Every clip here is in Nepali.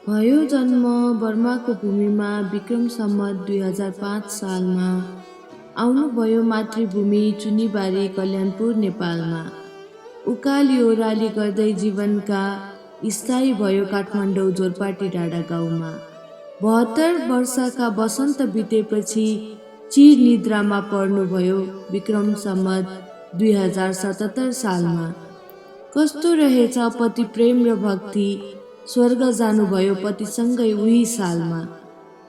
भयो जन्म बर्माको भूमिमा विक्रम सम्वत 2005 सालमा। आउनुभयो मातृभूमि चुनीबारी कल्याणपुर नेपालमा। उकाली ओह्राली गर्दै जीवनका स्थायी भयो काठमाडौँ जोरपाटी डाँडा गाउँमा। 72 वर्षका वसन्त बितेपछि चिर निद्रामा पर्नुभयो विक्रम सम्वत 2077 सालमा। कस्तो रहेछ पति प्रेम र भक्ति, स्वर्ग जानुभयो पतिसँगै उही सालमा।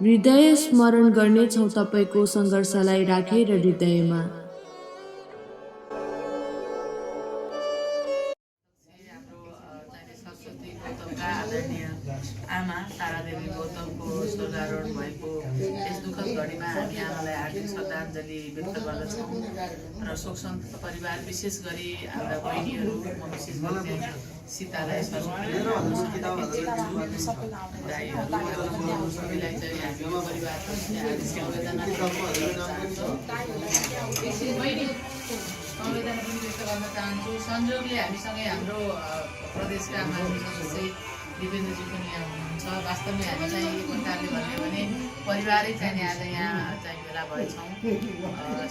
हृदय स्मरण गर्नेछौँ तपाईँको सङ्घर्षलाई राखेर हृदयमा। आमा तारादेवी गौतमको स्वर्गारोहण भएको यस दुःखद घडीमा हामी आमालाई हार्दिक श्रद्धाञ्जली व्यक्त गर्दछौँ र शोकसन्तप्त परिवार विशेष गरी हाम्रा बहिनीहरू, म विशेष गरी सीतालाई सबैलाई चाहिँ हामी परिवारको संवेदना पनि व्यक्त गर्न चाहन्छु। संयोगले हामीसँगै हाम्रो प्रदेशका माननीय सदस्य दिपेन्द्रजी पनि यहाँ हुनुहुन्छ। वास्तवमै हामी चाहिँ एक प्रकारले भन्यो भने परिवारै चाहिँ आज यहाँ चाहिँ भेला भएछौँ।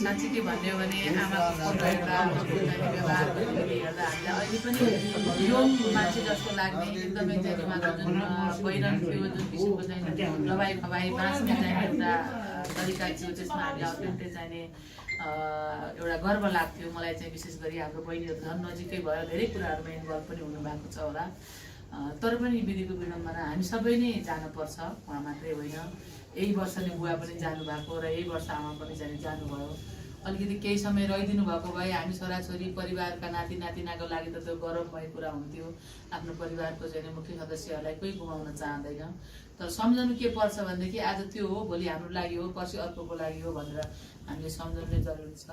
साँच्चीकै भन्यो भने आमाको व्यवहारहरू हेर्दा हामीलाई अहिले पनि यो मान्छे जस्तो लाग्ने एकदमै चाहिँ उहाँको जुन पहिरन थियो, जुन किसिमको चाहिँ लवाई खवाई बाँच्ने चाहिँ एउटा तरिका थियो, त्यसमा हामीलाई अत्यन्तै चाहिने एउटा गर्व लाग्थ्यो। मलाई चाहिँ विशेष गरी हाम्रो बहिनीहरू झन् नजिकै भएर धेरै कुराहरूमा इन्भल्भ पनि हुनुभएको छ होला। तर पनि विधिको विडम्बना हामी सबै नै जानुपर्छ, उहाँ मात्रै होइन। यही वर्ष नै बुवा पनि जानुभएको र यही वर्ष आमा पनि चाहिँ जानुभयो। अलिकति केही समय रहिदिनु भएको भए हामी छोराछोरी परिवारका नाति नातिनाको लागि त त्यो गौरवमय कुरा हुन्थ्यो। आफ्नो परिवारको चाहिँ मुख्य सदस्यहरूलाई कोही गुमाउन चाहँदैन। तर सम्झनु के पर्छ भनेदेखि आज त्यो हो, भोलि हाम्रो लागि हो, पर्सि अर्कोको लागि हो भनेर हामीले सम्झनु नै जरुरी छ।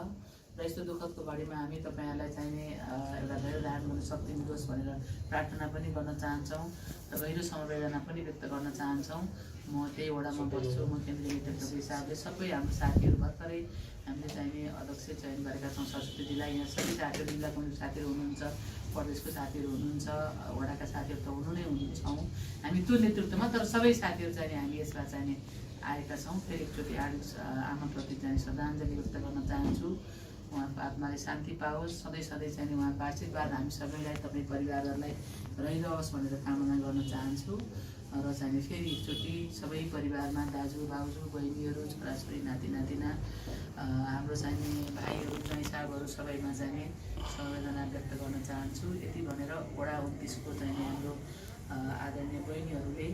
र यस्तो दुःखदको घडीमा हामी तपाईँहरूलाई चाहिने एउटा धैर्य धारण गर्न शक्ति मिलोस् भनेर प्रार्थना पनि गर्न चाहन्छौँ र गहिरो समवेदना पनि व्यक्त गर्न चाहन्छौँ। म त्यही वडामा बस्छु, म केन्द्रीय नेतृत्वको हिसाबले सबै हाम्रो साथीहरू भर्खरै हामीले चाहिने अध्यक्ष चयन गरेका छौँ सरस्वतीजीलाई। यहाँ सबै साथीहरू, जिल्ला कमिटी साथीहरू हुनुहुन्छ, प्रदेशको साथीहरू हुनुहुन्छ, वडाका साथीहरू त हुनु नै हुन्छौँ हामी त्यो नेतृत्वमा। तर सबै साथीहरू चाहिँ हामी यसमा चाहिँ आएका छौँ। फेरि एकचोटि आमाप्रति चाहिँ श्रद्धाञ्जली व्यक्त गर्न चाहन्छु। उहाँको आत्माले शान्ति पाओस्, सधैँ सधैँ चाहिँ उहाँको आशीर्वाद हामी सबैलाई, तपाईँ परिवारहरूलाई रहिरहोस् भनेर कामना गर्न चाहन्छु। र चाहिँ फेरि एकचोटि सबै परिवारमा दाजु भाउजू बहिनीहरू, छोराछोरी नाति नातिना, हाम्रो चाहिँ भाइहरू ज्वाइँ साहबहरू सबैमा चाहिँ संवेदना व्यक्त गर्न चाहन्छु। यति भनेर वडा 29 को चाहिँ हाम्रो आदरणीय बहिनीहरूले,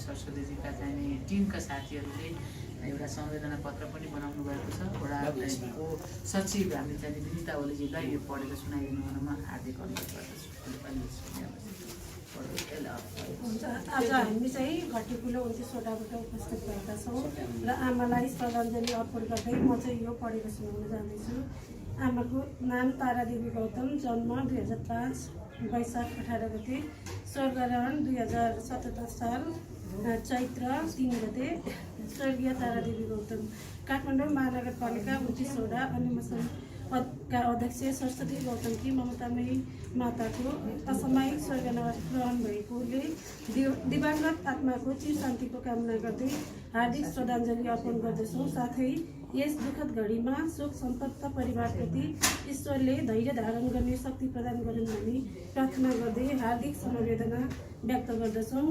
सरस्वतीजीका चाहिँ टिमका साथीहरूले एउटा संवेदना पत्र पनि बनाउनु भएको छ। वडाको सचिव हामीले चाहिँ विनिता ओलीजीलाई यो पढेर सुनाइदिनु हुनमा हार्दिक अनुरोध गर्दछु। आज हामी चाहिँ घट्टीकुलो 29 वडाबाट उपस्थित भएका छौँ र आमालाई श्रद्धाञ्जली अर्पण गर्दै म चाहिँ यो पढेर सुनाउन जाँदैछु। आमाको नाम तारादेवी गौतम, जन्म 2005 वैशाख 18 गते, स्वर्गारोहण 2077 साल चैत्र 3 गते। स्वर्गीय तारादेवी गौतम काठमाडौँ महानगरपालिका 29 वडा अनि का अध्यक्ष सरस्वती गौतमकी ममतामयी माताको असामयिक स्वर्गग्रहण भएकोले दिवंगत आत्माको चिर शान्तिको कामना गर्दै हार्दिक श्रद्धाञ्जली अर्पण गर्दछौँ। साथै यस दुःखद घडीमा शोक सन्तप्त परिवारप्रति ईश्वरले धैर्य धारण गर्ने शक्ति प्रदान गरून् भनी प्रार्थना गर्दै हार्दिक समवेदना व्यक्त गर्दछौँ।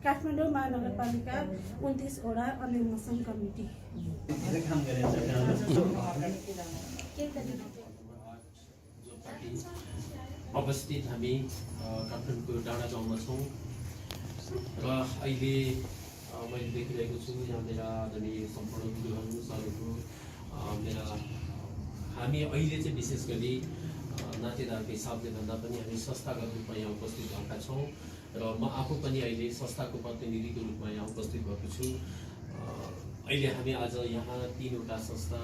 काठमाडौँ महानगरपालिका 29 वडा अनि मौसम कमिटी। अवस्थित हामी काठमाडौँको डाँडा गाउँमा छौँ र अहिले मैले देखिरहेको छु यहाँ मेरा आदरणीय सम्पूर्ण गुरुहरू सरहरू मेरा हामी अहिले चाहिँ विशेष गरी नातेदारको हिसाबले भन्दा पनि हामी संस्थागत रूपमा यहाँ उपस्थित भएका छौँ र म आफू पनि अहिले संस्थाको प्रतिनिधिको रूपमा यहाँ उपस्थित भएको छु। अहिले हामी आज यहाँ 3वटा संस्था,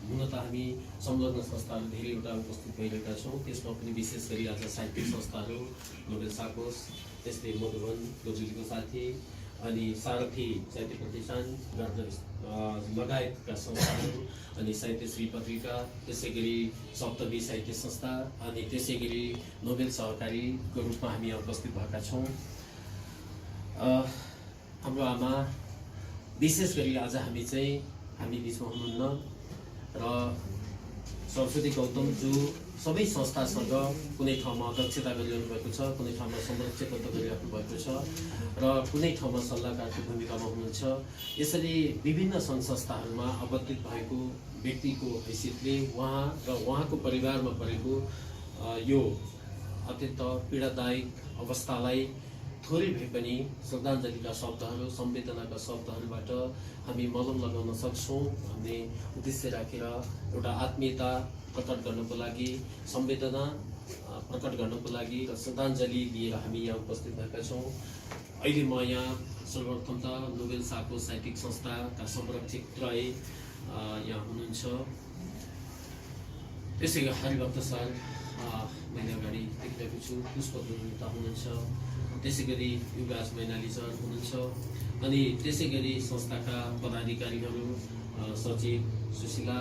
हुन त हामी संलग्न संस्थाहरू धेरैवटा उपस्थित भइरहेका छौँ। त्यसमा पनि विशेष गरी आज साहित्यिक संस्थाहरू, नोबेल साकोस, त्यस्तै मधुबन गोजुलीको साथी अनि सारथी साहित्य प्रतिष्ठान लगायतका संस्थाहरू अनि साहित्यश्री पत्रिका, त्यसै गरी सप्तमी साहित्य संस्था अनि त्यसै गरी नोबेल सहकारीको रूपमा हामी यहाँ उपस्थित भएका छौँ। हाम्रो आमा विशेष गरी आज हामी बिचमा हुनुहुन्न र सरस्वती गौतम जो सबै संस्थासँग कुनै ठाउँमा अध्यक्षता गरिरहनु भएको छ, कुनै ठाउँमा संरक्षकत्व गरिराख्नु भएको छ र कुनै ठाउँमा सल्लाहकारको भूमिकामा हुनुहुन्छ। यसरी विभिन्न सङ्घ संस्थाहरूमा अवस्थित भएको व्यक्तिको हैसियतले उहाँ र उहाँको परिवारमा परेको यो अत्यन्त पीडादायक अवस्थालाई थोरै भए पनि श्रद्धाञ्जलीका शब्दहरू, संवेदनाका शब्दहरूबाट हामी मलम लगाउन सक्छौँ भन्ने उद्देश्य राखेर एउटा आत्मीयता प्रकट गर्नको लागि, संवेदना प्रकट गर्नको लागि र श्रद्धाञ्जली लिएर हामी यहाँ उपस्थित भएका छौँ। अहिले म यहाँ सर्वप्रथम त नोबेल साको साहित्यिक संस्थाका संरक्षक त्रय यहाँ हुनुहुन्छ। त्यसै गरी हरिभक्त सर मैले अगाडि देखिरहेको छु, पुष्प गुरुता हुनुहुन्छ, त्यसै गरी युवराज मैनाली सर हुनुहुन्छ, अनि त्यसै गरी संस्थाका पदाधिकारीहरू सचिव सुशीला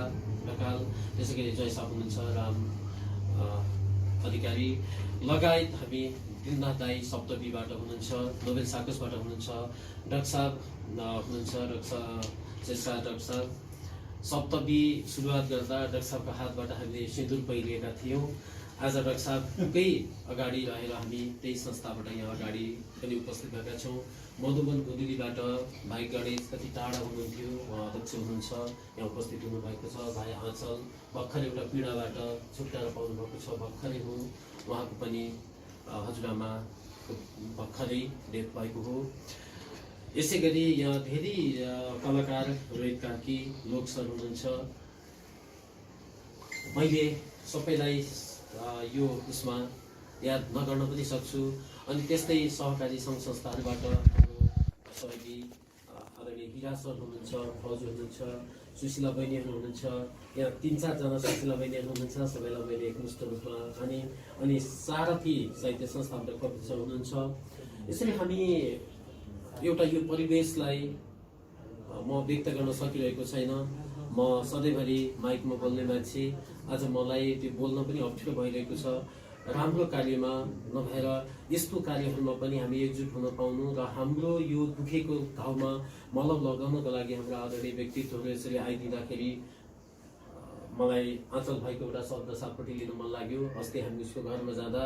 ढकाल, त्यसै गरी जय साहब हुनुहुन्छ, राम अधिकारी लगायत हामी दिलनाथ दाई सप्तमीबाट हुनुहुन्छ, नोबेल साकोसबाट हुनुहुन्छ, डाक्टर साहब हुनुहुन्छ, डाक्टर साहब सप्तमी सुरुवात गर्दा डाक्टर साहबको हातबाट हामीले सिन्दुर पहिरिएका थियौँ। आज डाक्टर साहबकै अगाडि रहेर हामी त्यही संस्थाबाट यहाँ अगाडि पनि उपस्थित भएका छौँ। मधुबन गुदुलीबाट भाइ गणेश कति टाढा हुनुहुन्थ्यो, उहाँ अध्यक्ष हुनुहुन्छ, यहाँ उपस्थित हुनुभएको छ। भाइ आँचल भर्खर एउटा पीडाबाट छुट्टाएर पाउनुभएको छ, भर्खरै हो, उहाँको पनि हजुरआमा भर्खरै डेथ भएको हो। यसै गरी यहाँ धेरै कलाकार रोहित कार्की, लोक सर हुनुहुन्छ। मैले सबैलाई यो उसमा याद नगर्न पनि सक्छु। अनि त्यस्तै सहकारी सङ्घ संस्थाहरूबाट सहयोगी आदरणीय हिरा सर हुनुहुन्छ, फौज हुनुहुन्छ, सुशीला बहिनीहरू हुनुहुन्छ, यहाँ 3-4 जना सुशीला बहिनीहरू हुनुहुन्छ, सबैलाई मैले एकमुष्ट रूपमा अनि सारथी साहित्य संस्थाबाट कपिल सर हुनुहुन्छ। यसरी हामी एउटा यो परिवेशलाई म व्यक्त गर्न सकिरहेको छैन। म सधैँभरि माइकमा बोल्ने मान्छे, आज मलाई त्यो बोल्न पनि अप्ठ्यारो भइरहेको छ। राम्रो कार्यमा नभएर यस्तो कार्यहरूमा पनि हामी एकजुट हुन पाउनु र हाम्रो यो दुखेको घाउमा मलम लगाउनको लागि हाम्रो आदरणीय व्यक्तित्वहरू यसरी आइदिँदाखेरि मलाई आँचल भाइको एउटा शब्द सापट्टि लिन मन लाग्यो। अस्ति हामी उसको घरमा जाँदा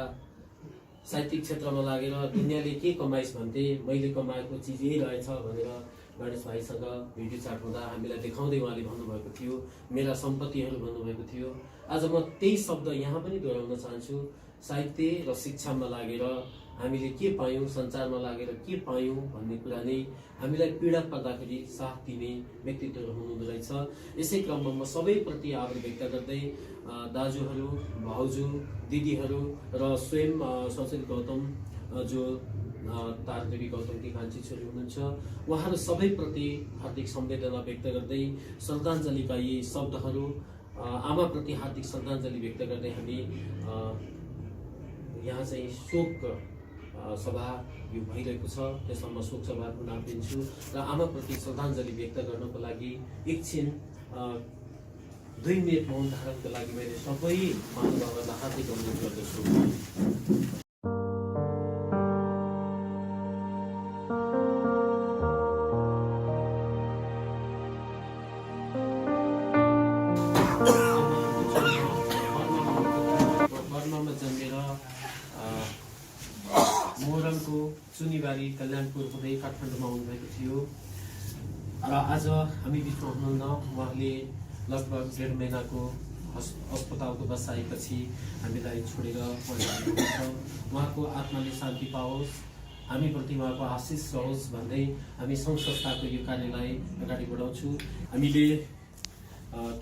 साहित्यिक क्षेत्रमा लागेर दुनियाँले के कमाइस् भन्थे, मैले कमाएको चिज यही रहेछ भनेर गणेश भाइसँग भिडियो चाट हुँदा हामीलाई देखाउँदै उहाँले भन्नुभएको थियो, मेरा सम्पत्तिहरू भन्नुभएको थियो। आज म त्यही शब्द यहाँ पनि दोहोऱ्याउन चाहन्छु। साहित्य र शिक्षामा लागेर हामीले के पायौँ, सञ्चारमा लागेर के पायौँ भन्ने कुरा नै हामीलाई पीडा पर्दाखेरि साथ दिने व्यक्तित्वहरू हुनुहुँदो रहेछ। यसै क्रममा म सबैप्रति आभार व्यक्त गर्दै दाजुहरू, भाउजू, दिदीहरू र स्वयं सरस्वती गौतम जो तारदेवी गौतमकी कान्छी छोरी हुनुहुन्छ, उहाँहरू सबैप्रति हार्दिक संवेदना व्यक्त गर्दै श्रद्धाञ्जलीका यी शब्दहरू आमाप्रति हार्दिक श्रद्धाञ्जली व्यक्त गर्दै हामी यहाँ चाहिँ शोक सभा यो भइरहेको छ, त्यसमा म शोक सभाको नाम दिन्छु र आमाप्रति श्रद्धाञ्जली व्यक्त गर्नको लागि एकछिन 2 मिनट मौन धारणको लागि मैले सबै महानुभावहरूलाई हार्दिक अनुरोध गर्दछु। मोरङको चुनीबारी कल्याणपुर हुँदै काठमाडौँमा आउनुभएको थियो र आज हामी बिचमा हुनुहुन्न। उहाँले लगभग 1.5 महिनाको अस्पतालको बसाएपछि हामीलाई छोडेर उहाँको आत्माले शान्ति पाओस्, हामीप्रति उहाँको आशिष रहोस् भन्दै हामी सङ्घ संस्थाको यो कार्यलाई अगाडि बढाउँछु। हामीले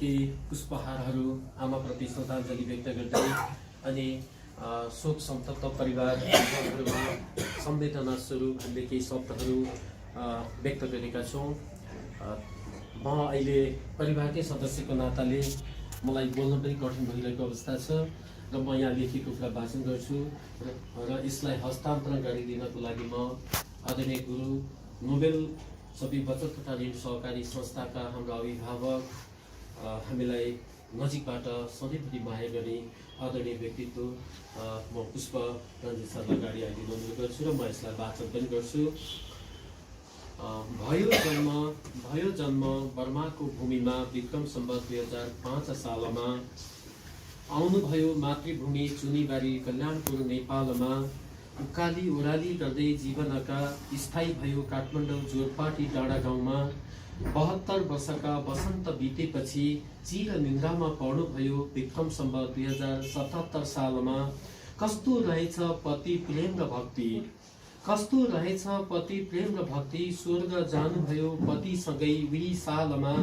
केही पुष्पहारहरू आमाप्रति श्रद्धाञ्जली व्यक्त गर्दै अनि शोक सन्तप्त परिवारहरूमा संवेदना स्वरूप हामीले केही शब्दहरू व्यक्त गरेका छौँ। म अहिले परिवारकै सदस्यको नाताले मलाई बोल्न पनि कठिन भइरहेको अवस्था छ र म यहाँ लेखेको कुरा भाषण गर्छु र यसलाई हस्तान्तरण गरिदिनको लागि म आदरणीय गुरु नोबेल सबै बचत तथा ऋण सहकारी संस्थाका हाम्रा अभिभावक, हामीलाई नजिकबाट सधैँभरि माया गर्ने आदरणीय व्यक्तित्व म पुष्प रञ्जित सरलाई अगाडि आइदिन अनुरोध गर्छु र म यसलाई वाचन पनि गर्छु। भयो जन्म बर्माको भूमिमा विक्रम सम्वत 2005 सालमा आउनुभयो मातृभूमि चुनीबारी कल्याणपुर नेपालमा उकाली ओह्राली गर्दै जीवनका स्थायी भयो काठमाडौँ जोरपाटी डाँडा गाउँमा 72 वर्षका वसन्त बितेपछि चिर निन्द्रामा पर्नुभयो विक्रम सम्वत 2077 सालमा कस्तो रहेछ पति प्रेम र भक्ति कस्तो रहेछ पति प्रेम र भक्ति स्वर्ग जानुभयो पतिसँगै उही सालमा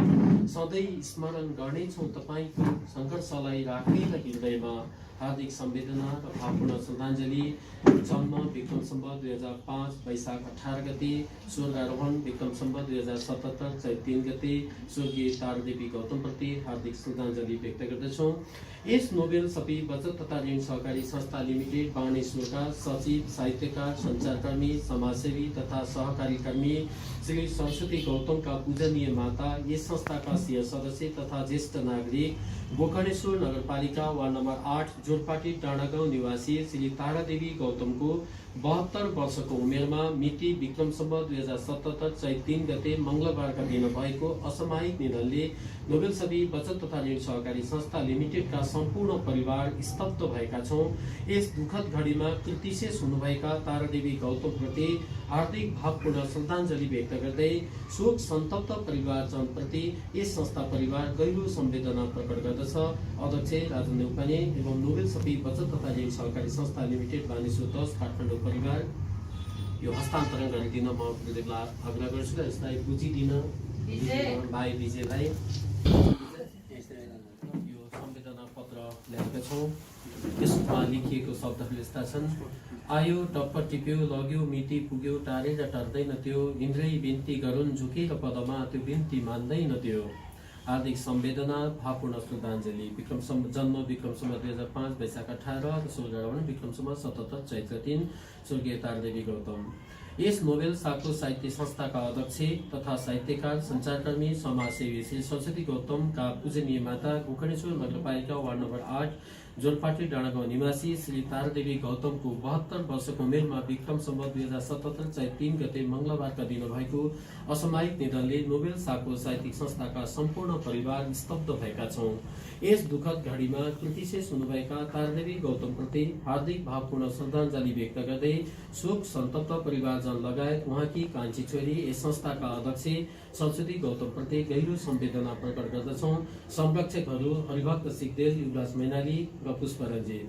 सधैँ स्मरण गर्नेछौँ तपाईँको सङ्घर्षलाई राखेर हृदयमा हार्दिक संवेदना र भावपूर्ण श्रद्धाञ्जली जन्म विक्रम सम्वत 2005 वैशाख 18 गते स्वर्गारोहण विक्रम सम्वत 2077 चैत 3 गते स्वर्गीय तारादेवी गौतमप्रति हार्दिक श्रद्धाञ्जली व्यक्त गर्दछौँ। यस नोबेल सपी बचत तथा ऋण सहकारी संस्था लिमिटेड बानेश्वरका सचिव साहित्यकार सञ्चारकर्मी समाजसेवी तथा सहकारी कर्मी श्री सरस्वती गौतमका पूजनीय माता यस संस्थाका सिंह सदस्य तथा ज्येष्ठ नागरिक गोकर्णेश्वर नगरपालिका वार्ड नम्बर 8 जोरपाटी डाँडागाउँ निवासी श्री तारादेवी गौतमको 72 वर्षको उमेरमा मिति विक्रम सम्वत 2077 चैत 3 गते मंगलबारका दिन भएको असामयिक निधनले नोबेल सभी बचत तथा ऋण सहकारी संस्था लिमिटेडका सम्पूर्ण परिवार स्तब्ध भएका छौँ। यस दुःखद घडीमा कृतिशेष हुनुभएका तारादेवी गौतमप्रति हार्दिक भावपूर्ण श्रद्धाञ्जली व्यक्त गर्दै शोक सन्तप्त परिवारजनप्रति यस संस्था परिवार गहिरो संवेदना प्रकट गर्दछ। अध्यक्ष राजन नेउपाने एवं नोबेल सभी बचत तथा ऋण सहकारी संस्था लिमिटेड बानेश्वर 10 काठमाडौँ परिवार यो हस्तान्तरण गरिदिन म गुरुदेवलाई आग्रह गर्छु र यसलाई बुझिदिन भाइ विजय भाइ यो संवेदना पत्र ल्याएका छौँ। यसमा लेखिएको शब्दहरू यस्ता छन्। आयो टप्प टिप्यो लग्यो मिति पुग्यो टारेर टर्दैन त्यो इन्द्रै बिन्ती गरून् झुकेर पदमा त्यो बिन्ती मान्दैन त्यो हार्दिक संवेदना भावपूर्ण श्रद्धाञ्जली जन्म विक्रम सम्वत 2005 वैशाख 18 स्वर्गारोहण विक्रम सम्वत 77 चैत्र 3 स्वर्गीय तारादेवी गौतम। यस नोबेल साको साहित्य संस्थाका अध्यक्ष तथा साहित्यकार सञ्चारकर्मी समाजसेवी श्री सरस्वती गौतमका पूजनीय माता गोकर्णेश्वर नगरपालिका वार्ड नम्बर 8 जोरपाटी डाँडागाउँ निवासी श्री तारादेवी गौतमको 72 वर्षको उमेरमा विक्रम सम्वत 2077 चैत 3 गते मंगलबारका दिन भएको असामयिक निधनले नोबेल साको साहित्यिक संस्थाका सम्पूर्ण परिवार स्तब्ध भएका छौँ। यस दुःखद घडीमा कृतिशेष हुनुभएका तारादेवी गौतमप्रति हार्दिक भावपूर्ण श्रद्धाञ्जली व्यक्त गर्दै शोक सन्तप्त परिवारजन लगायत उहाँकी कान्छी छोरी यस संस्थाका अध्यक्ष सरस्वती गौतमप्रति गहिरो संवेदना प्रकट गर्दछौँ। संरक्षकहरू हरिभक्त सिगदेल युवराज मैनाली र पुष्प रञ्जित,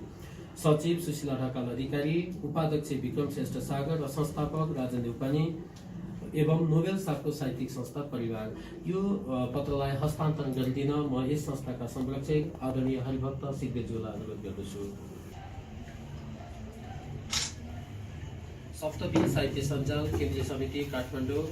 सचिव सुशीला ढकाल अधिकारी, उपाध्यक्ष विक्रम श्रेष्ठ सागर र संस्थापक राजन देउपानी एवं नोबेल साको साहित्यिक संस्था परिवार। यो पत्रलाई हस्तान्तरण गरिदिन म यस संस्थाका संरक्षक आदरणीय हरिभक्त सिगदेलज्यूलाई अनुरोध गर्दछु। सप्तमी साहित्य सञ्जाल केन्द्रीय समिति काठमाडौँ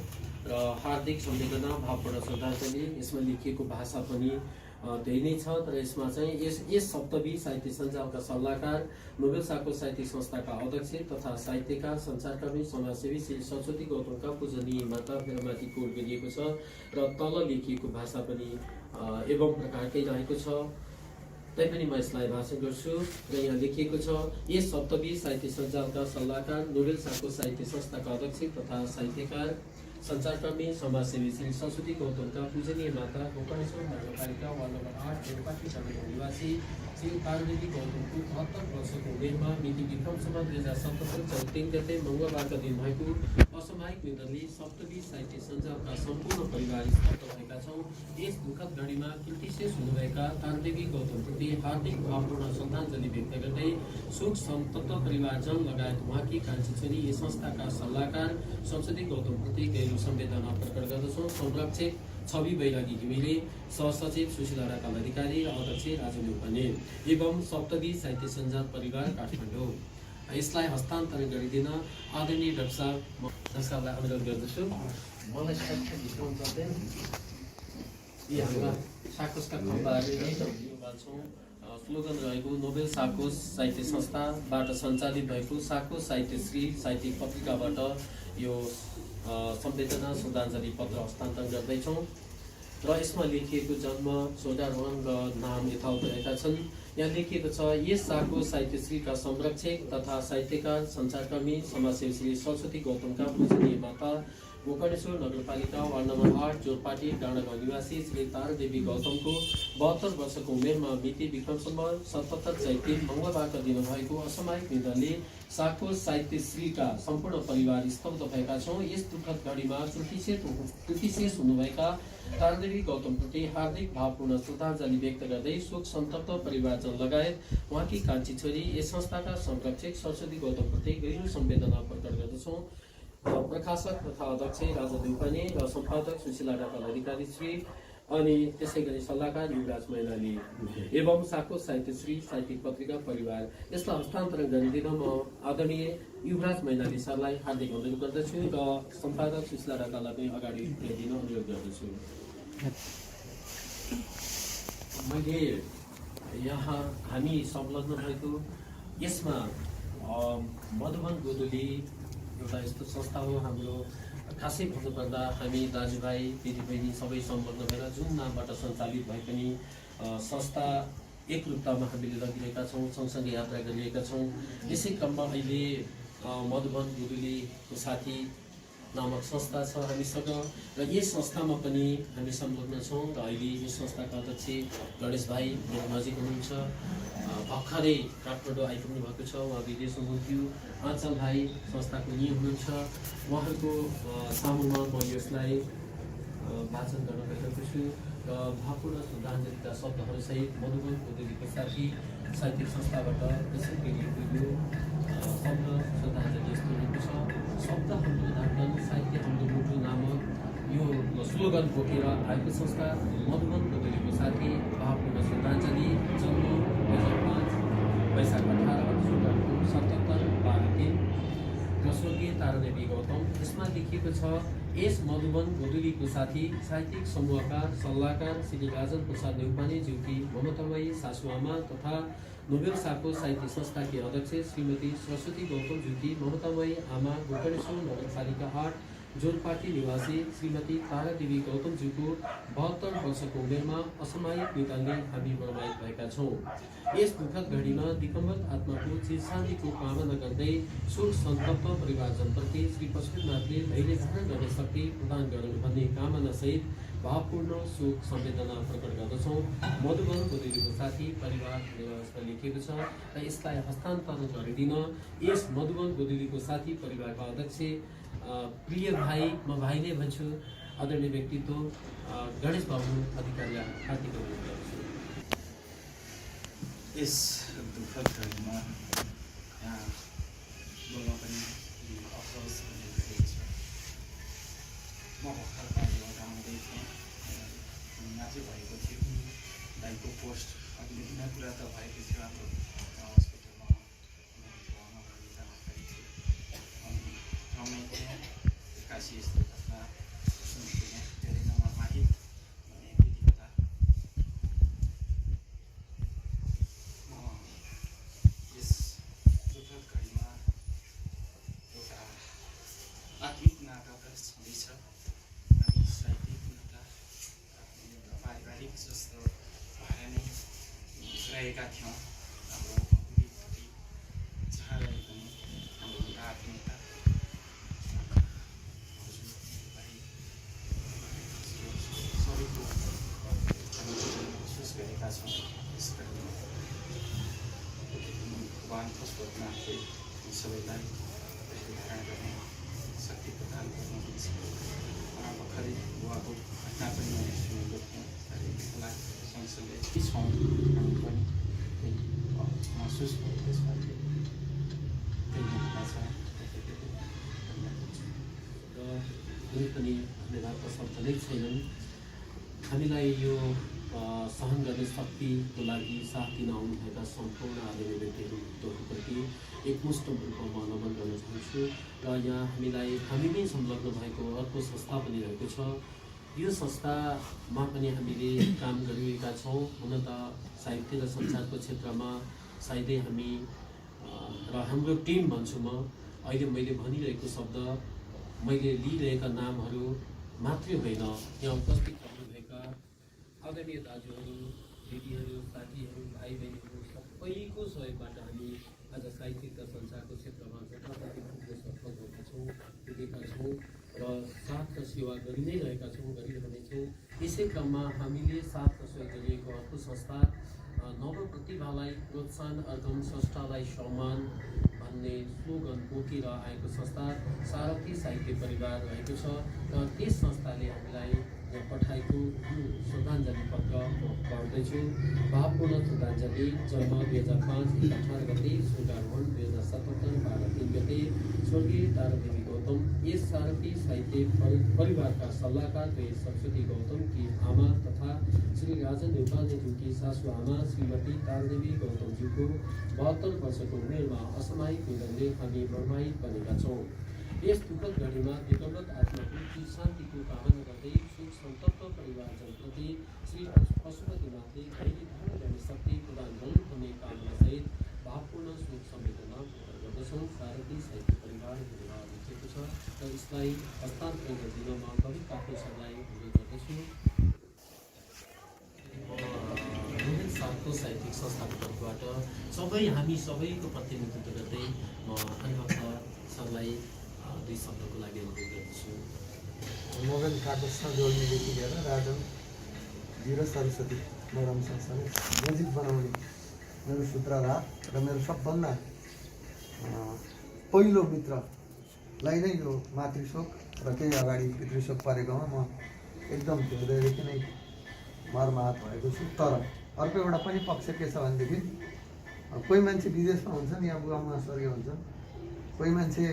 र हार्दिक संवेदना भावपूर्ण श्रद्धाञ्जली। यसमा लेखिएको भाषा पनि त्यही नै छ, तर यसमा चाहिँ यस सप्तमी साहित्य सञ्जालका सल्लाहकार नोबेल साको साहित्यिक संस्थाका अध्यक्ष तथा साहित्यकार सञ्चारकर्मी समाजसेवी श्री सरस्वती गौतमका पूजनीय माता फेरमाथि कोड गरिएको छ र तल लेखिएको भाषा पनि एवं प्रकारकै रहेको छ। तैपनि म यसलाई भाषण गर्छु र यहाँ लेखिएको छ। यस सप्तमी साहित्य सञ्जालका सल्लाहकार नोबेल साको साहित्य संस्थाका अध्यक्ष तथा साहित्यकार सञ्चारकर्मी समाजसेवी श्री सरस्वती गौतमका पूजनीय माता गोकर्णेश्वर नगरपालिका वार्ड नम्बर 8 जोरपाटी डाँडागाउँ निवासी श्री तारादेवी गौतमको 72 वर्षको उमेरमा मिति विक्रम सम्वत 2077 चैत 3 गते मंगलबारका दिन भएको असामयिक निधनले सप्तमी साहित्य सञ्जालका सम्पूर्ण परिवार स्तब्ध भएका छौँ। यस दुःखद घडीमा कृतिशेष हुनुभएका तारादेवी गौतमप्रति हार्दिक भावपूर्ण श्रद्धाञ्जली व्यक्त गर्दै शोक सन्तप्त परिवारजन लगायत उहाँकी कान्छी छोरी यस संस्थाका सल्लाहकार सरस्वती गौतमप्रति गहिरो संवेदना प्रकट गर्दछौँ। संरक्षक छवि बैरागी घिमिरे, सहसचिव सुशीला ढकाल अधिकारी र अध्यक्ष राजु नेउपाने एवं सप्तमी साहित्य सञ्जाल परिवार काठमाडौँ। यसलाई हस्तान्तरण गरिदिन आदरणीय डाक्टर साहबलाई अनुरोध गर्दछु। मलाई भित्राउनु पर्दैन, यी हाम्रा साकोसका खम्बाहरू नै बाल्छौँ। स्लोगन रहेको नोबेल साकोस साहित्य संस्थाबाट सञ्चालित भएको साकोस साहित्यश्री साहित्यिक पत्रिकाबाट यो संवेदना श्रद्धाञ्जली पत्र हस्तान्तरण गर्दैछौँ र यसमा लेखिएको जन्म स्वर्गारोहण र नाम यथावत रहेका छन्। यहाँ लेखिएको छ, यस साको साहित्यश्रीका संरक्षक तथा साहित्यकार सञ्चारकर्मी समाजसेवी श्री सरस्वती गौतमका पूजनीय माता गोकर्णेश्वर नगरपालिका वार्ड नम्बर 8 जोरपाटी डाँडागाउँ निवासी श्री तारादेवी गौतमको 72 वर्षको उमेरमा मिति विक्रम सम्वत 77 चैत्र मङ्गलबारका दिन भएको असामयिक निधनले साको साहित्यश्रीका सम्पूर्ण परिवार स्तब्ध भएका छौँ। यस दुःखद घडीमा चुतिशेष हुनुभएका तारादेवी गौतमप्रति हार्दिक भावपूर्ण श्रद्धाञ्जली व्यक्त गर्दै शोक सन्तप्त परिवारजन लगायत उहाँकी कान्छी छोरी यस संस्थाका संरक्षक सरस्वती गौतमप्रति गहिरो संवेदना प्रकट गर्दछौँ। प्रकाशक तथा अध्यक्ष राजा देउपाने र सम्पादक सुशीला ढकाल अधिकारी श्री अनि त्यसै गरी सल्लाहकार युवराज मैनाली एवं साको साहित्यश्री साहित्यिक पत्रिका परिवार यसलाई हस्तान्तरण गरिदिन म आदरणीय युवराज मैनाली सरलाई हार्दिक अनुरोध गर्दछु र सम्पादक सुशीला ढकाललाई पनि अगाडि ल्याइदिन अनुरोध गर्दछु। मैले यहाँ हामी संलग्न भएको यसमा मधुबन गोदुली एउटा यस्तो संस्था हो। हाम्रो खासै भन्नुपर्दा हामी दाजुभाइ दिदीबहिनी सबै संलग्न भएर जुन नामबाट सञ्चालित भए पनि संस्था एकरूपतामा हामीले लगिरहेका छौँ, सँगसँगै यात्रा गरिरहेका छौँ। यसै क्रममा अहिले मधुबन गोदुलीको साथी नामक संस्था छ हामीसँग र यस संस्थामा पनि हामी संलग्न छौँ र अहिले यस संस्थाका अध्यक्ष गणेश भाइ मेरो नजिक हुनुहुन्छ। भर्खरै काठमाडौँ आइपुग्नु भएको छ, उहाँ विदेश हुनुहुन्थ्यो। आँचल भाइ संस्थाको नि हुनुहुन्छ। उहाँहरूको सामुमा म यसलाई वाचन गर्न गइरहेको छु र भावपूर्ण श्रद्धाञ्जलीका शब्दहरूसहित मधुबन गोदुलीको साथी साहित्यिक संस्थाबाट यसरी यो शब्द श्रद्धाञ्जली यस्तो रहेको छ। शब्द हाम्रो धार्मिक साहित्य हाम्रो मुटु नामक यो स्लोगन बोकेर आएको संस्था मधुबन गोदुलीको साथी भावपूर्ण श्रद्धाञ्जली जन्म 2005 वैशाख 18 77 12 र स्वर्गीय तारादेवी गौतम। यसमा लेखिएको छ यस मधुबन गोदुलीको साथी साहित्यिक समूहका सल्लाहकार श्री राजन प्रसाद देउपाने ज्यूकी ममतामयी सासुआमा तथा नोबेल साको साहित्य संस्थाकी अध्यक्ष श्रीमती सरस्वती गौतम ज्यूकी ममतामयी आमा गोकर्णेश्वर नगरपालिका 8 जोरपाटी निवासी श्रीमती तारादेवी गौतमज्यूको 72 वर्षको उमेरमा असामयिक निधनले हामी मर्माहित भएका छौँ। यस दुःखद घडीमा दिगम्बत आत्माको चिरशान्तिको कामना गर्दै शोक सन्तप्त परिवारजनप्रति श्री पशुपतिनाथले धैर्य धारण गर्ने शक्ति प्रदान गरून् भन्ने कामनासहित भावपूर्ण शोक संवेदना प्रकट गर्दछौँ। मधुबन गोदुलीको साथी परिवार व्यवस्था लेखिएको छ र यसलाई हस्तान्तरण गरिदिन यस मधुबन गोदुलीको साथी परिवारका अध्यक्ष प्रिय भाइ म भाइ नै भन्छु आदरणीय व्यक्तित्व गणेश बाबु अधिकारीलाई हार्दिक अनुरोध गर्छु। यस दुःखद घडीमा यहाँ बोल्न पनि अफसोस भइरहेको छ। म भर्खर पानीबाट आउँदै थिएँ, मात्रै भएको थियो। दाइको पोस्ट अघिल्लो दिन कुरा त भएको थियो हाम्रो हस्पिटलमा एक्कासी यस्तो घटना सुन्ने धेरै नमाहित भन्ने विधि कथा। यस दुःखद घडीमा एउटा आत्मिक नाता त छँदैछ। हामी साहित्यिक नाता एउटा पारिवारिक जस्तो भएर नै रहेका थियौँ। हाम्रो बुढीपट्टि जहाँ रहे पनि हाम्रो एउटा आत्मीयता सबैको महसुस गरेका छौँ। यस घडीमा भगवान पशुपतिनाथले सबैलाई धारण गर्ने शक्ति प्रदान गर्नुहुन्छ। भर्खरै बुवाको घटना पनि मैले सुनेको थिएँ। त्यसलाई सँगसँगै छौँ हामी पनि त्यही महसुस भएको छ। त्यही घटना छ र कुनै पनि धन्यवादका शब्द नै छैनन्। हामीलाई यो सहन गर्ने शक्तिको लागि साथ दिन आउनुभएका सम्पूर्ण आदरणीय व्यक्तित्वहरूप्रति एकमुष्ट रूपमा म नमन गर्न चाहन्छु। र यहाँ हामीमै संलग्न भएको अर्को संस्था पनि रहेको छ। यो संस्थामा पनि हामीले काम गरिरहेका छौँ। हुन त साहित्य र सञ्चारको क्षेत्रमा सायदै हामी र हाम्रो टिम भन्छु म। अहिले मैले भनिरहेको शब्द मैले लिइरहेका नामहरू मात्रै होइन, यहाँ उपस्थित हुनुभएका आदरणीय दाजुहरू दिदीहरू साथीहरू भाइ बहिनीहरू सबैको सहयोगबाट हामी आज साहित्यिक र सञ्चारको क्षेत्रमा जताततै पुग्न सफल भएका छौँ पुगेका छौँ। र र साथका सेवा गरि नै रहेका छौँ, गरिरहनेछौँ। यसै क्रममा हामीले साथका सहयोग गरिएको अर्को संस्था नवप्रतिभालाई प्रोत्साहन अर्घम स्रष्टालाई सम्मान भन्ने स्लोगन बोकेर आएको संस्था सारथी साहित्य परिवार रहेको छ र त्यस संस्थाले हामीलाई पठाएको श्रद्धाञ्जली पत्र म पढ्दैछु। भावपूर्ण श्रद्धाञ्जली। जन्म 2005 18 गते, स्वर्गारोहण 2077 12 3 गते, स्वर्गीय तारादेवी गौतम। यस सारथी साहित्य परिवारका सल्लाहकार वे सरस्वती गौतम कि आमा तथा श्री राजन नेपालज्यूकी सासु आमा श्रीमती तारादेवी गौतमज्यूको 72 वर्षको उमेरमा असामयिक निधनले हामी मर्माहित बनेका छौँ। यस दुःखद घडीमा दिवंगत आत्माको शान्तिको कामना गर्दै सुख सन्तप्त परिवारजनप्रति श्री पशुपतिनाथले धैर्य धारण गर्ने शक्ति प्रदान गरून् भन्ने कामनासहित भावपूर्ण शोक सम्वेदना व्यक्त गर्दछौँ। सारथी साहित्य परिवार लेखेको छ र यसलाई हस्तान्तरण गरिदिनमा कवि काफे सरलाई अनुरोध गर्दछु। साथको साहित्यिक संस्थाको तर्फबाट हामी सबैको प्रतिनिधित्व गर्दै म अनिभक्त सरलाई 2 शब्दको लागि अनुरोध गर्दछु। मोबाइल कागजसँग जोड्नेदेखि लिएर राजन र सरस्वती मरम संस्थाले नजिक बनाउने मेरो सूत्रधार र मेरो सबभन्दा पहिलो मित्रलाई नै यो मातृशोक र केही अगाडि पितृशोक परेकोमा म एकदम हृदयदेखि नै मर्माहत भएको छु। तर अर्को एउटा पनि पक्ष के छ भनेदेखि कोही मान्छे विदेशमा हुन्छन्, यहाँ बुवामुवा स्वर्गीय हुन्छन्, कोही मान्छे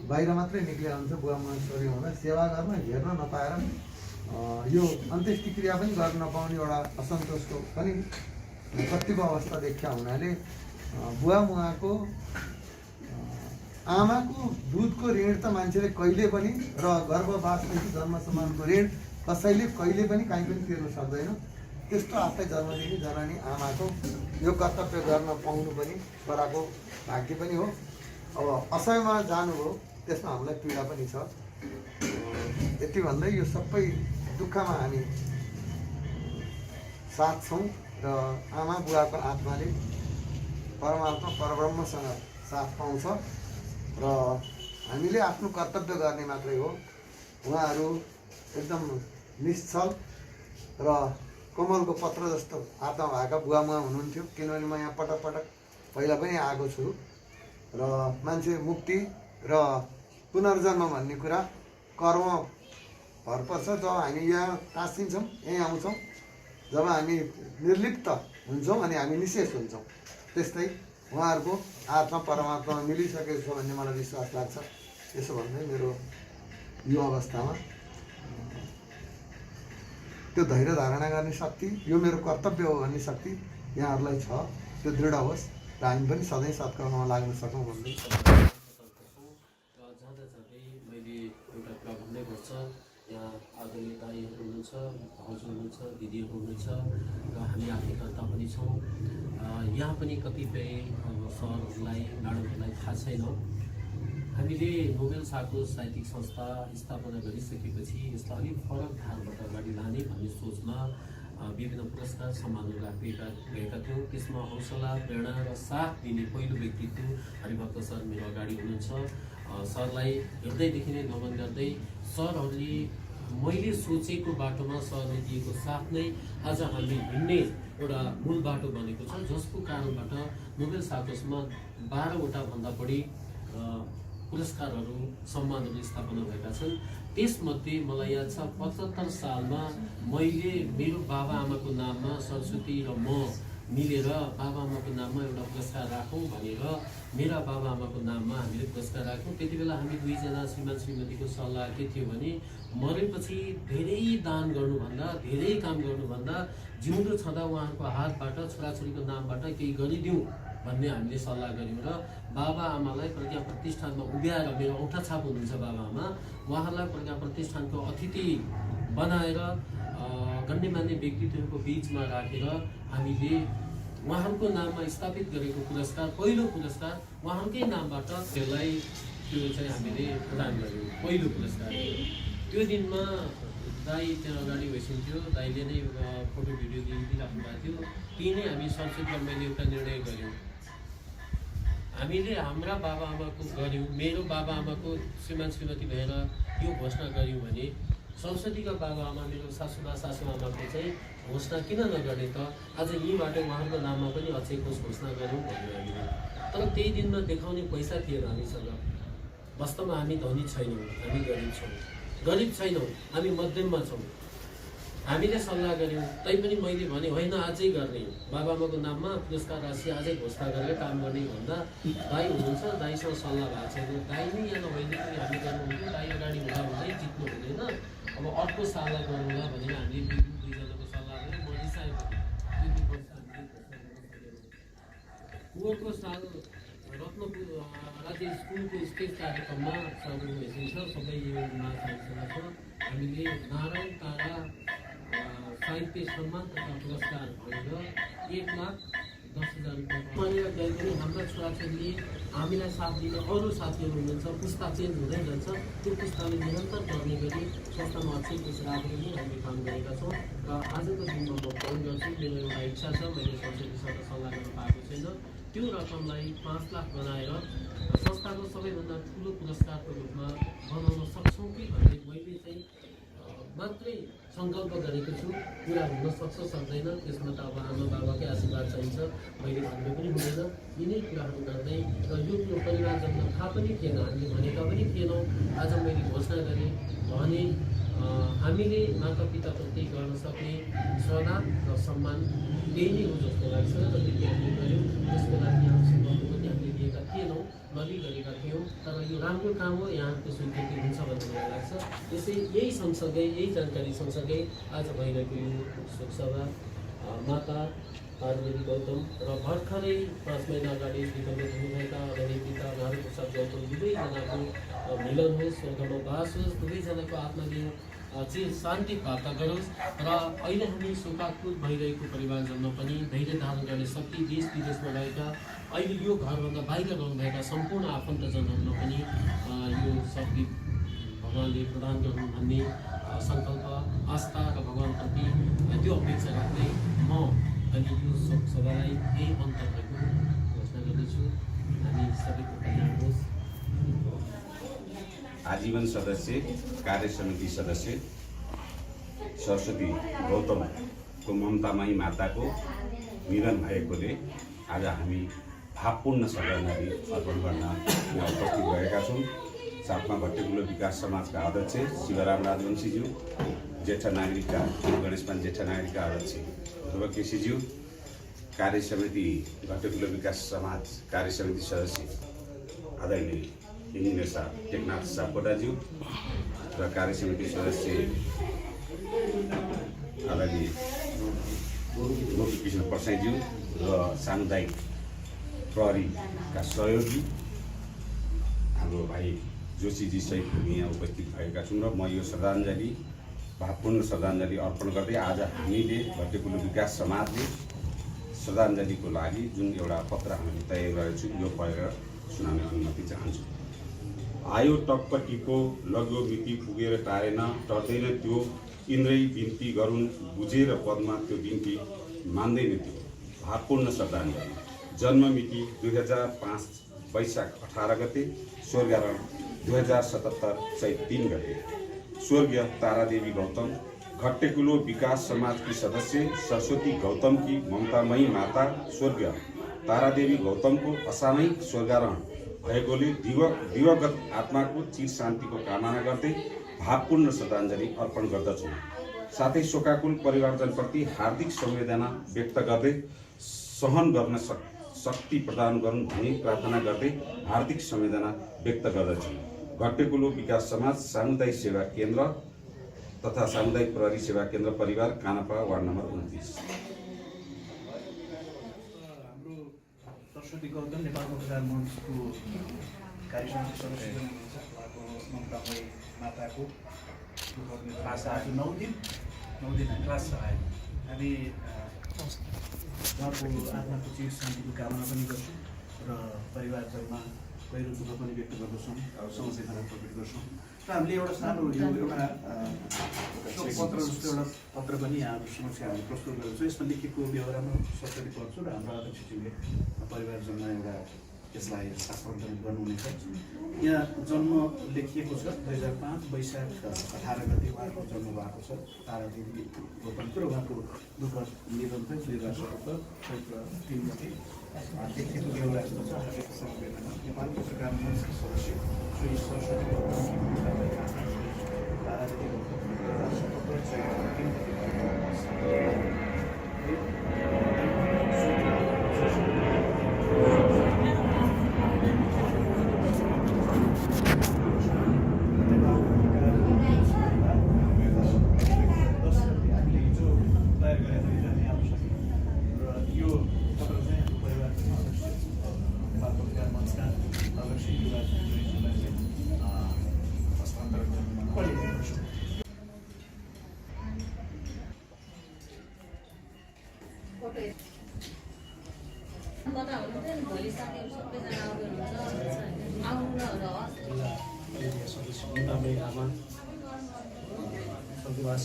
बाहिर मात्रै निक्लिया हुन्छ, बुवामुवा स्वर्गीय हुँदा सेवा गर्न हेर्न नपाएर यो अन्त्येष्टि क्रिया पनि गर्न नपाउने एउटा असन्तोषको पनि कतिपय अवस्था देखिया हुनाले बुवामुवाको आमाको दुधको ऋण त मान्छेले कहिले पनि र गर्भवासदेखि जन्मसम्मको ऋण कसैले कहिले पनि काहीँ पनि तिर्न सक्दैन। त्यस्तो आफै जन्मदेखि जनानी आमाको यो कर्तव्य गर्न पाउनु पनि छोराको भाग्य पनि हो। अब असयमा जानुभयो त्यसमा हामीलाई पीडा पनि छ। यति भन्दै यो सबै दुःखमा हामी साथ छौँ र आमा बुवाको आत्माले परमात्मा परब्रह्मसँग साथ पाउँछ र हामीले आफ्नो कर्तव्य गर्ने मात्रै हो। उहाँहरू एकदम निश्चल र कमलको पत्र जस्तो आत्मा भएका बुवामुवा हुनुहुन्थ्यो। किनभने म यहाँ पटक पटक पहिला पनि आएको छु र मान्छे मुक्ति र पुनर्जन्म भन्ने कुरा कर्म भर पर्छ। जब हामी यहाँ टाँसिन्छौँ, यहीँ आउँछौँ, जब हामी निर्लिप्त हुन्छौँ अनि हामी निशेष हुन्छौँ। त्यस्तै उहाँहरूको आत्मा परमात्मामा मिलिसकेको छ भन्ने मलाई विश्वास लाग्छ। यसो भन्दै मेरो यो अवस्थामा त्यो धैर्य धारणा गर्ने शक्ति, यो मेरो कर्तव्य हो भन्ने शक्ति यहाँहरूलाई छ। त्यो दृढ होस् र हामी पनि सधैँ सत्कर्ममा लाग्न सकौँ भन्दै जाँदा जाँदै मैले एउटा कुरा भन्नै पर्छ। यहाँ आदरणीय दाइहरू हुनुहुन्छ, भाउजू हुनुहुन्छ, दिदीहरू हुनुहुन्छ र हामी आफैकर्ता पनि छौँ। यहाँ पनि कतिपय सरहरूलाई म्याडमहरूलाई थाहा छैन। हामीले नोबेल साको साहित्यिक संस्था स्थापना गरिसकेपछि यसलाई अलिक फरक धारबाट अगाडि लाने भन्ने सोचमा विभिन्न पुरस्कार सम्मानहरू राखेका गएका थियौँ। त्यसमा हौसला, प्रेरणा र साथ दिने पहिलो व्यक्तित्व हरिभक्त सर मेरो अगाडि हुनुहुन्छ। सरलाई हृदयदेखि नै नमन गर्दै सरहरूले मैले सोचेको बाटोमा सरले दिएको साथ नै आज हामी हिँड्ने एउटा मूल बाटो बनेको छ, जसको कारणबाट नोबेल साकोसमा 12वटा भन्दा बढी पुरस्कारहरू सम्मानहरू स्थापना भएका छन्। त्यसमध्ये मलाई याद छ 75 सालमा मैले मेरो बाबाआमाको नाममा सरस्वती र म मिलेर बाबाआमाको नाममा एउटा पुरस्कार राखौँ भनेर मेरा बाबाआमाको नाममा हामीले पुरस्कार राख्यौँ। त्यति बेला हामी दुईजना श्रीमान श्रीमतीको सल्लाह के थियो भने मरेपछि धेरै दान गर्नुभन्दा, धेरै काम गर्नुभन्दा जिउँदो छँदा उहाँहरूको हातबाट छोराछोरीको नामबाट केही गरिदिउँ भन्ने हामीले सल्लाह गऱ्यौँ र बाबाआमालाई प्रज्ञा प्रतिष्ठानमा उभ्याएर, मेरो औँठा छाप हुनुहुन्छ बाबाआमा, उहाँहरूलाई प्रज्ञा प्रतिष्ठानको अतिथि बनाएर गण्यमान्य व्यक्तित्वहरूको बिचमा राखेर हामीले उहाँहरूको नाममा स्थापित गरेको पुरस्कार, पहिलो पुरस्कार उहाँहरूकै नामबाट त्यसलाई त्यो चाहिँ हामीले प्रदान गऱ्यौँ। पहिलो पुरस्कार त्यो दिनमा दाई त्यहाँ अगाडि भइसक्यो, दाईले नै फोटो भिडियो दिइराख्नु भएको थियो। त्यही नै हामी सरस्वती मैले एउटा निर्णय गऱ्यौँ। हामीले हाम्रा बाबाआमाको गऱ्यौँ, मेरो बाबाआमाको श्रीमान श्रीमती भएर यो घोषणा गऱ्यौँ भने सरस्वतीका बाबाआमा मेरो सासूबा सासूआमाको चाहिँ घोषणा किन नगर्ने त? आज यहीँबाट उहाँहरूको नाममा पनि अझै घोषणा गरौँ भन्यो हामीले। तर त्यही दिनमा देखाउने पैसा थिएन हामीसँग। वास्तवमा हामी धनी छैनौँ, हामी गरिब छौँ। गरिब छैनौँ, हामी मध्यममा छौँ। हामीले सल्लाह गऱ्यौँ, तैपनि मैले भने होइन अझै गर्ने, बाबाआमाको नाममा पुरस्कार राशि अझै घोषणा गरेर काम गर्ने भन्दा दाइ हुनुहुन्छ, दाइसँग सल्लाह भएको छैन। दाइ नै यहाँ नभइदिए पनि हामी गर्नुहुन्थ्यो, दाइ अगाडि हुँदा हुँदै जित्नु हुँदैन, अब अर्को साललाई गरौँला भनेर हामीले दुईजनाको सल्लाह गऱ्यौँ। म रिसाएको पोहोरको साल रत्नपुर राज्य स्कुलको स्टेज कार्यक्रममा सहभागी छ सबै यो महासंघसँग छ। हामीले नारायण तारा साहित्य सम्मान तथा पुरस्कार भनेर 1,10,000 रुपियाँ मानेर गए पनि हाम्रा छोराछोरीले हामीलाई साथ दिने अरू साथीहरू हुनुहुन्छ। पुस्ता चेन्ज हुँदै जान्छ, त्यो पुस्ताले निरन्तर गर्ने गरी संस्थामा अझै केही राखेर नै हामीले काम गरेका छौँ। र आजको दिनमा म फोन गर्छु, मेरो एउटा इच्छा छ, मैले सरस्वतीसँग सल्लाह गर्न पाएको छैन। त्यो रकमलाई 5 लाख बनाएर संस्थाको सबैभन्दा ठुलो पुरस्कारको रूपमा बनाउन सक्छौँ कि भन्ने मैले चाहिँ मात्रै सङ्कल्प गरेको छु। पुरा हुन सक्छ सक्दैन त्यसमा त अब आमा बाबाकै आशीर्वाद चाहिन्छ, मैले भन्नु पनि हुँदैन। यिनै कुराहरू गर्दै र यो परिवारजनलाई थाहा पनि थिएन, हामीले भनेका पनि थिएनौँ। आज मैले घोषणा गरेँ भने हामीले माता पिताप्रति गर्न सक्ने श्रद्धा र सम्मान त्यही नै हो जस्तो लाग्छ। र त्यति हामीले गऱ्यौँ। त्यसको लागि यहाँ सम्बन्ध पनि हामीले दिएका थिएनौँ, नलिगरेका थियौँ। तर यो राम्रो काम हो, यहाँको स्वीकृति हुन्छ भन्ने मलाई लाग्छ। त्यसै यही सँगसँगै यही जानकारी सँगसँगै आज भइरहेको यो शोकसभा माता तारादेवी गौतम र भर्खरै 5 महिना अगाडि विगमित हुनुभएका आदरणीय पिता नारायण गौतम दुवैजनाको मिलन होस्, स्वर्गमा बास होस्, दुवैजनाको आत्माले चाहिँ शान्ति प्राप्त गरोस्। र अहिले हामी शोकाकुल भइरहेको परिवारजनमा पनि धैर्य धारण गर्ने शक्ति देश विदेशमा रहेका अहिले यो घरभन्दा बाहिर रहनुभएका सम्पूर्ण आफन्तजनहरूमा पनि यो शक्ति भगवान्ले प्रदान गर्नु भन्ने सङ्कल्प आस्था र भगवान्प्रति त्यो अपेक्षा राख्दै म अनि यो सभालाई यही अन्त भएको घोषणा गर्दछु। हामी सबैको कल्याण होस्। आजीवन सदस्य कार्य समिति सदस्य सरस्वती गौतमको ममतामयी माताको निधन भएकोले आज हामी भावपूर्ण श्रद्धाञ्जली अर्पण गर्न यहाँ उपस्थित भएका छौँ। साथमा भट्टेकुलो विकास समाजका अध्यक्ष शिवराम राजवंशीज्यू, ज्येष्ठ नागरिकका गणेशमान ज्येष्ठ नागरिकका अध्यक्ष ध्रुव केसीज्यू, कार्य समिति भट्टेकुलो विकास समाज कार्य समिति सदस्य आदरणीय इन्जिनियर साहब टेकनाथ सापकोटाज्यू र कार्य समिति सदस्य आदरणीय गोपीकृष्ण प्रसाईज्यू र सामुदायिक प्रहरीका सहयोगी हाम्रो भाइ जोशीजी सहित यहाँ उपस्थित भएका छौँ। र म यो श्रद्धाञ्जली भावपूर्ण श्रद्धाञ्जली अर्पण गर्दै आज हामीले भट्टेकुलो विकास समाजले श्रद्धाञ्जलीको लागि जुन एउटा पत्र हामीले तयार गरेको छौँ यो पढेर सुनाउने अनुमति चाहन्छु। आयो टक्कटीको लग्यो मिति पुगेर टारेन, टर्दैन त्यो इन्द्रै बिन्ती गरून्, बुझेर पदमा त्यो बिन्ती मान्दैन त्यो। भावपूर्ण श्रद्धाञ्जली। जन्म मिति 2005 वैशाख 18 गते, स्वर्गीय 2077 चैत 3 गते। स्वर्गीय तारादेवी गौतम घट्टेकुलो विकास समाज की सदस्य सरस्वती गौतम की ममतामयी माता स्वर्गीय तारादेवी गौतम को असामयिक स्वर्गारोहण भएकोले दिवगत आत्माको चिर शान्तिको कामना गर्दै भावपूर्ण श्रद्धाञ्जली अर्पण गर्दछु। साथै शोकाकुल परिवारजनप्रति हार्दिक संवेदना व्यक्त गर्दै सहन गर्न शक्ति प्रदान गरून् भनी प्रार्थना गर्दै हार्दिक संवेदना व्यक्त गर्दछु। घट्टेकुलो विकास समाज सामुदायिक सेवा केन्द्र तथा सामुदायिक प्रहरी सेवा केन्द्र परिवार कानापा वार्ड नम्बर 29। हाम्रो सरस्वती गौतम नेपाल पत्रकार मञ्चको कार्यसमिति सदस्य उहाँको ममतामयी माताको क्लास आज 9 दिन क्लास आयो। हामी उहाँको आत्माको चिर शान्तिको कामना पनि गर्छौँ र परिवारजनमा गहिरो दुःख पनि व्यक्त गर्दछौँ, संवेदना प्रकट गर्छौँ। र हामीले एउटा सानो यो एउटा पत्र जस्तो एउटा पत्र पनि यहाँहरू समक्ष हामीले प्रस्तुत गरेको छौँ। यसमा लेखेको व्यवहारमा सरस्वती पढ्छु र हाम्रो अध्यक्षज्यूले परिवारजनमा एउटा यसलाई हस्तान्तरण गर्नुहुनेछ। यहाँ जन्म लेखिएको छ 2005 वैशाख 18 गते उहाँको जन्म भएको छ तारादेवी गोपनको र उहाँको दुःखद निधन चाहिँ 2017 चैत्र 3 गते देखिएको बेहुला यस्तो छ। हालेको संवेदना नेपाल पत्रकार मञ्चका सदस्य श्री सरस्वती तारादेवी गोपन 2017 चैत्र 3 गते तपाईँ आमा स्वर्गवास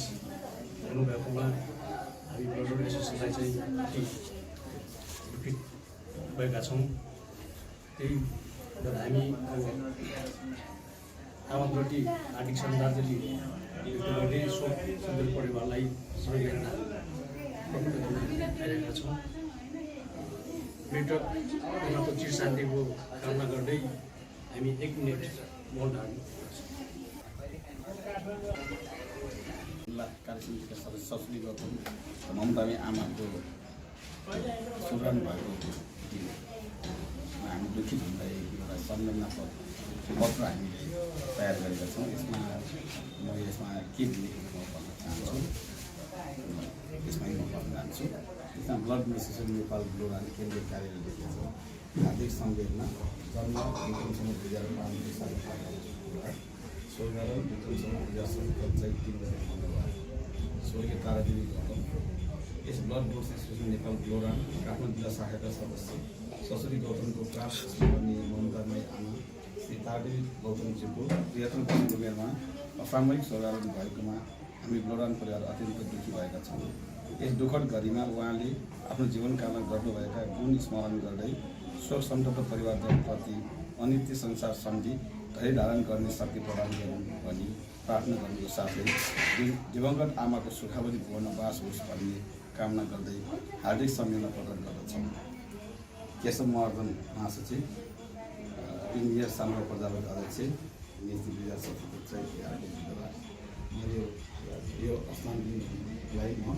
हुनुभएकोमा हामी ब्लड डोनेसनलाई चाहिँ अति दुखित भएका छौँ। त्यही हामी आमाप्रति हार्दिक श्रद्धाञ्जली व्यक्त गर्दै शोक सन्देश परिवारलाई सहयोगमा आइरहेका छौँ। मृतक उहाँको चिर शान्तिको कामना गर्दै हामी 1 मिनट मौन धारण जिल्ला कार्यसमितिका सदस्य ससुरी गौतम ममतामी आमाको सुरण भएको हामी दुखित हुँदै एउटा संवेदना पत्र हामीले तयार गरेका छौँ। यसमा म के लेखेको भन्न चाहन्छु, यसमा म भन्न चाहन्छु। यसमा ब्लड डोनेसन नेपाल ब्लड केन्द्रीय कार्यालय लेखेको छ। हार्दिक संवेदना जन्म विक्रमसँग 2005 साल स्वर्गीय विक्रमसँग 2017 चैत्र 3 गते स्वर्गीय तारादेवी गौतम। यस ब्लड डोनेसन नेपाल ब्लोरान काठमाडौँ जिल्ला शाखाका सदस्य ससुरी गौतमको प्राप्त गर्ने ममतामय आमा श्री तारादेवी गौतमजीको 73 वर्षको उमेरमा असामयिक स्वर्गारोहण भएकोमा हामी ब्लोरान परिवार अत्यन्त दुःखी भएका छौँ। यस दुःखद घडीमा उहाँले आफ्नो जीवनकालमा गर्नुभएका गुण स्मरण गर्दै शोक सन्तप्त परिवारजनप्रति अनित्य संसार सम्झी धैर्य धारण गर्ने शक्ति प्रदान गरून् भनी प्रार्थना गर्नुको साथै दिवंगत आमाको सुखावली भुवनवास होस् भन्ने कामना गर्दै हार्दिक सम्मेलन प्रदान गर्दछौँ। केशव महर्जन महासचिव, इन्जिनियर साम्रा प्रजापति अध्यक्ष, नीति विद्या सचिव चाहिँ यो स्थानलाई म